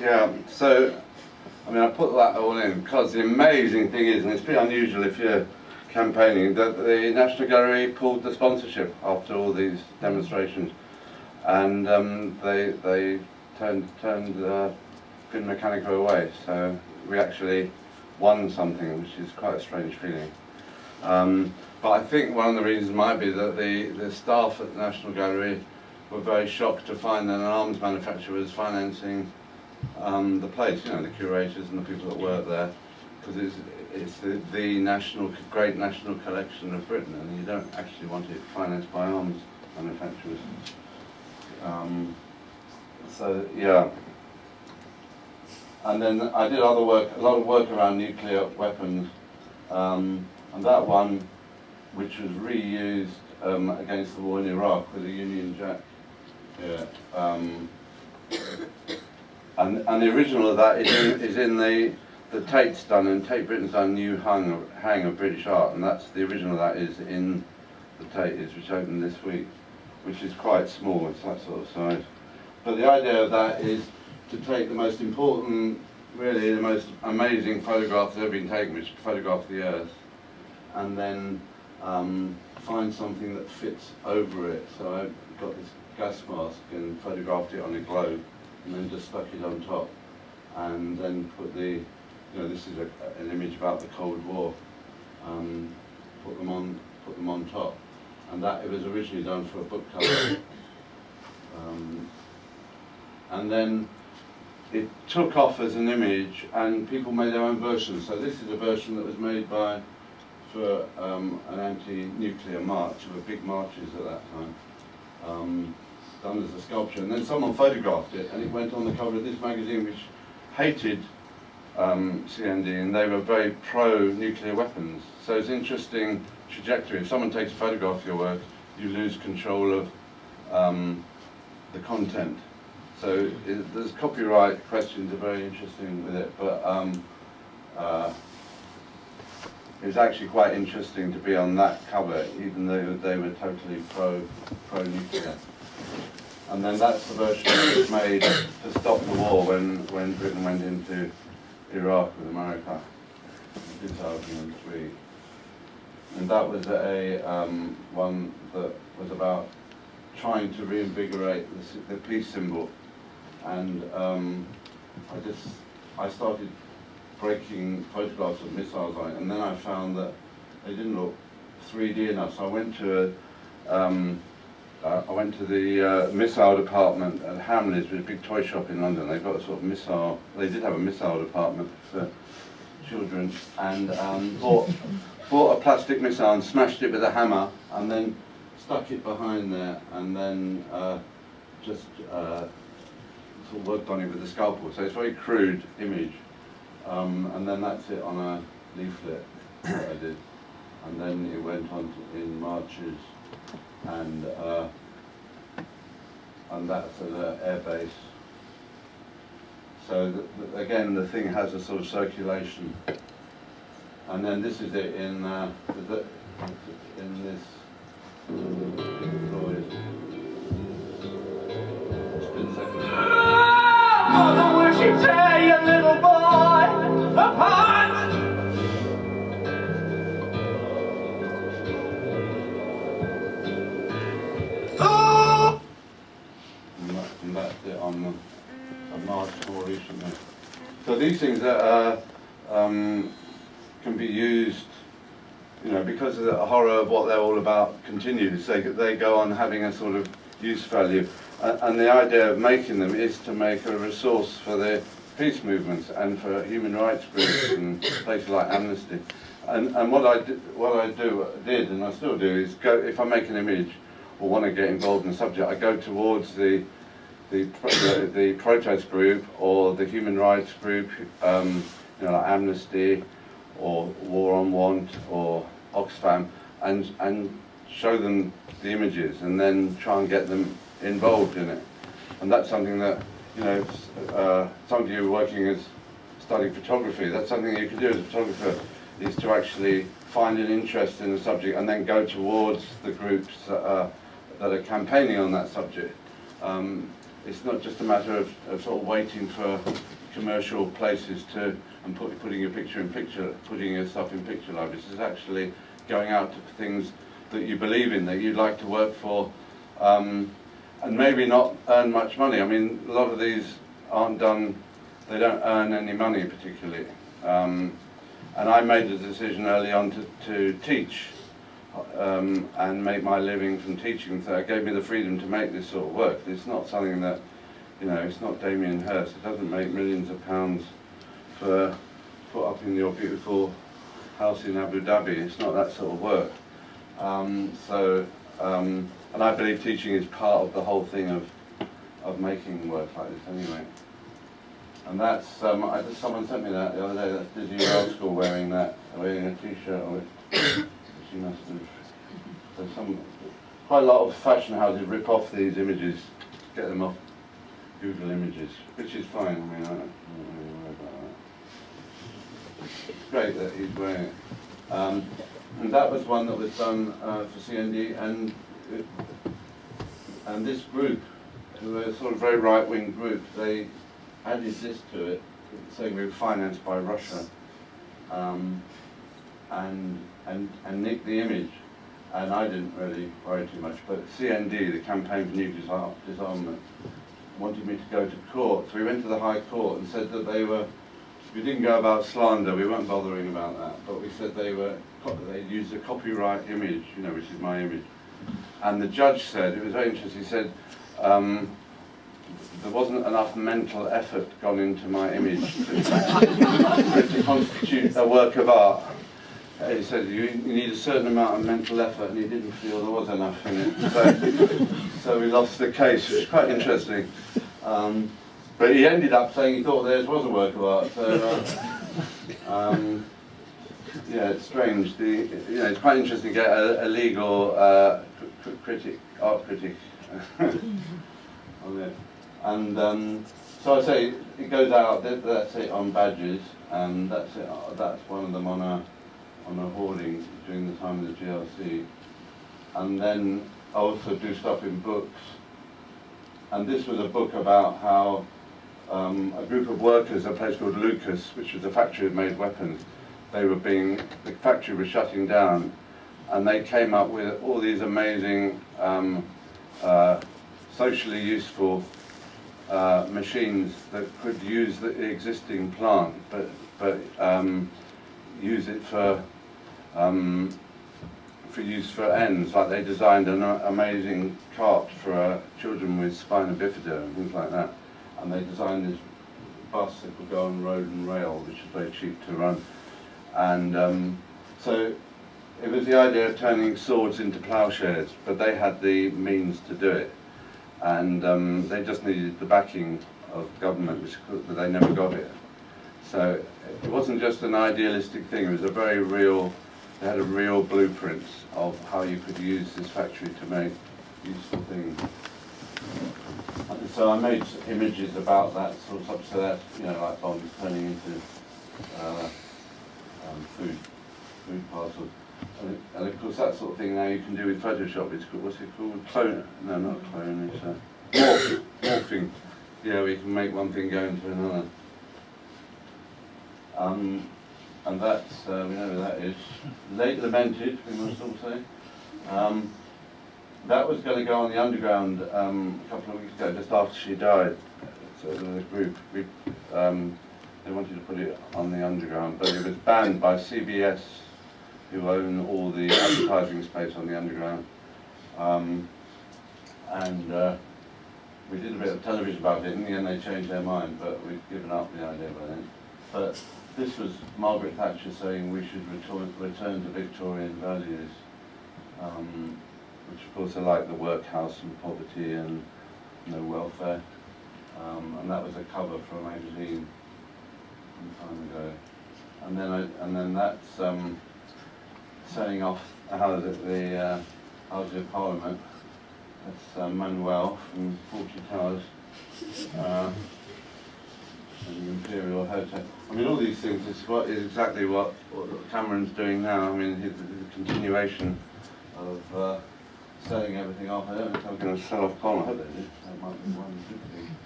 Yeah, so, I mean, I put that all in because the amazing thing is, and it's pretty unusual if you're campaigning, that the National Gallery pulled the sponsorship after all these demonstrations, and they turned Fin Mechanica away. So we actually won something, which is quite a strange feeling. But I think one of the reasons might be that the staff at the National Gallery were very shocked to find that an arms manufacturer was financing the place, you know, the curators and the people that work there, because it's the great national collection of Britain, and you don't actually want it financed by arms manufacturers. So yeah, and then I did other work, a lot of work around nuclear weapons, and that one, which was reused against the war in Iraq with a Union Jack. Yeah. And the original of that is in the Tate's done, and Tate Britain's done a new hang of British art, and that's the original of that is in the Tate, which opened this week, which is quite small, it's that sort of size. But the idea of that is to take the most important, really the most amazing photograph that's ever been taken, which is a photograph of the Earth, and then find something that fits over it. So I got this gas mask and photographed it on a globe, and then just stuck it on top, and then put the, you know, this is an image about the Cold War. Put them on top, and that it was originally done for a book cover, and then it took off as an image, and people made their own versions. So this is a version that was made for an anti-nuclear march, there were big marches at that time, done as a sculpture, and then someone photographed it, and it went on the cover of this magazine, which hated CND, and they were very pro-nuclear weapons. So it's an interesting trajectory. If someone takes a photograph of your work, you lose control of the content. So there's copyright questions are very interesting with it, but it was actually quite interesting to be on that cover, even though they were totally pro-nuclear. And then that's the version that was made to stop the war when Britain went into Iraq with America in 2003. And that was a one that was about trying to reinvigorate the peace symbol. And I started breaking photographs of missiles on it, and then I found that they didn't look 3D enough. So I went to the missile department at Hamleys, with a big toy shop in London. They've got a sort of missile. They did have a missile department for children, and bought a plastic missile and smashed it with a hammer, and then stuck it behind there, and then just sort of worked on it with a scalpel. So it's a very crude image. And then that's it on a leaflet that I did, and then it went on in marches, and that's at an air base. So again, the thing has a sort of circulation, and then this is it in this Floyd. Spin seconds. Mother, will she tear your little boy apart? Oh! And that's it on a march more recently. So these things that can be used, you know, because of the horror of what they're all about continues. They go on having a sort of use value. And the idea of making them is to make a resource for the peace movements and for human rights groups and places like Amnesty. And what I did, and I still do, is go, if I make an image or want to get involved in the subject, I go towards the protest group or the human rights group, you know, like Amnesty or War on Want or Oxfam, and show them the images, and then try and get them involved in it. And that's something that, you know, some of you working studying photography, that's something you can do as a photographer, is to actually find an interest in the subject and then go towards the groups that are campaigning on that subject. it's not just a matter of sort of waiting for commercial places to, and putting your picture in picture, putting your stuff in picture libraries. It's actually going out to things that you believe in, that you'd like to work for, and maybe not earn much money. I mean, a lot of these aren't done, they don't earn any money particularly. And I made the decision early on to teach and make my living from teaching, so it gave me the freedom to make this sort of work. It's not something that, you know, it's not Damien Hirst. It doesn't make millions of pounds for put up in your beautiful house in Abu Dhabi. It's not that sort of work. And I believe teaching is part of the whole thing of making work like this anyway. And that's, someone sent me that the other day, that's Dizzy Rascal wearing a t-shirt on it. She must have, so quite a lot of fashion houses rip off these images, get them off Google Images, which is fine. I mean, I don't really worry about that. It's great that he's wearing it. And that was one that was done for CND, and this group, who are a sort of very right-wing group, they added this to it, saying we were financed by Russia, and nicked the image. And I didn't really worry too much, but CND, the Campaign for Nuclear Disarmament, wanted me to go to court. So we went to the High Court and said that we didn't go about slander, we weren't bothering about that, but we said they used a copyright image, you know, which is my image. And the judge said, it was very interesting, he said, there wasn't enough mental effort gone into my image for it to constitute a work of art. He said, you need a certain amount of mental effort, and he didn't feel there was enough in it. So we lost the case, which is quite interesting. But he ended up saying he thought theirs was a work of art. So, yeah, it's strange. It's quite interesting to get a legal art critic on it. And so I say it goes out. That's it on badges, and that's it. That's one of them on a hoarding during the time of the GLC. And then I also do stuff in books. And this was a book about how a group of workers at a place called Lucas, which was a factory that made weapons, the factory was shutting down, and they came up with all these amazing socially useful machines that could use the existing plant, but use it for use for ends. Like they designed an amazing cart for children with spina bifida and things like that, and they designed this bus that could go on road and rail, which is very cheap to run. And so it was the idea of turning swords into ploughshares, but they had the means to do it, and they just needed the backing of government, but they never got it. So it wasn't just an idealistic thing, it was a very real, they had a real blueprint of how you could use this factory to make useful things. And so I made images about that sort of stuff, so that, you know, like bombs turning into food parcels. And of course that sort of thing now you can do with Photoshop. It's called, what's it called? Clone? No, not clone, it's morphing. Yeah, we can make one thing go into another. And that's, we know who that is. Late lamented, we must all say. That was going to go on the underground a couple of weeks ago, just after she died. So the group, they wanted to put it on the underground, but it was banned by CBS, who own all the advertising space on the underground. We did a bit of television about it. In the end, they changed their mind, but we'd given up the idea by then. But this was Margaret Thatcher saying we should return to Victorian values, which of course are like the workhouse and poverty and no welfare. And that was a cover for a magazine some time ago. And then that's setting off the Houses of Parliament. That's Manuel from 40 Towers. And the Imperial Hotel. I mean, all these things is exactly what Cameron's doing now. I mean, the continuation of selling everything off. I don't know if I'm going to sell off Con. I hope they do. That might be one good thing.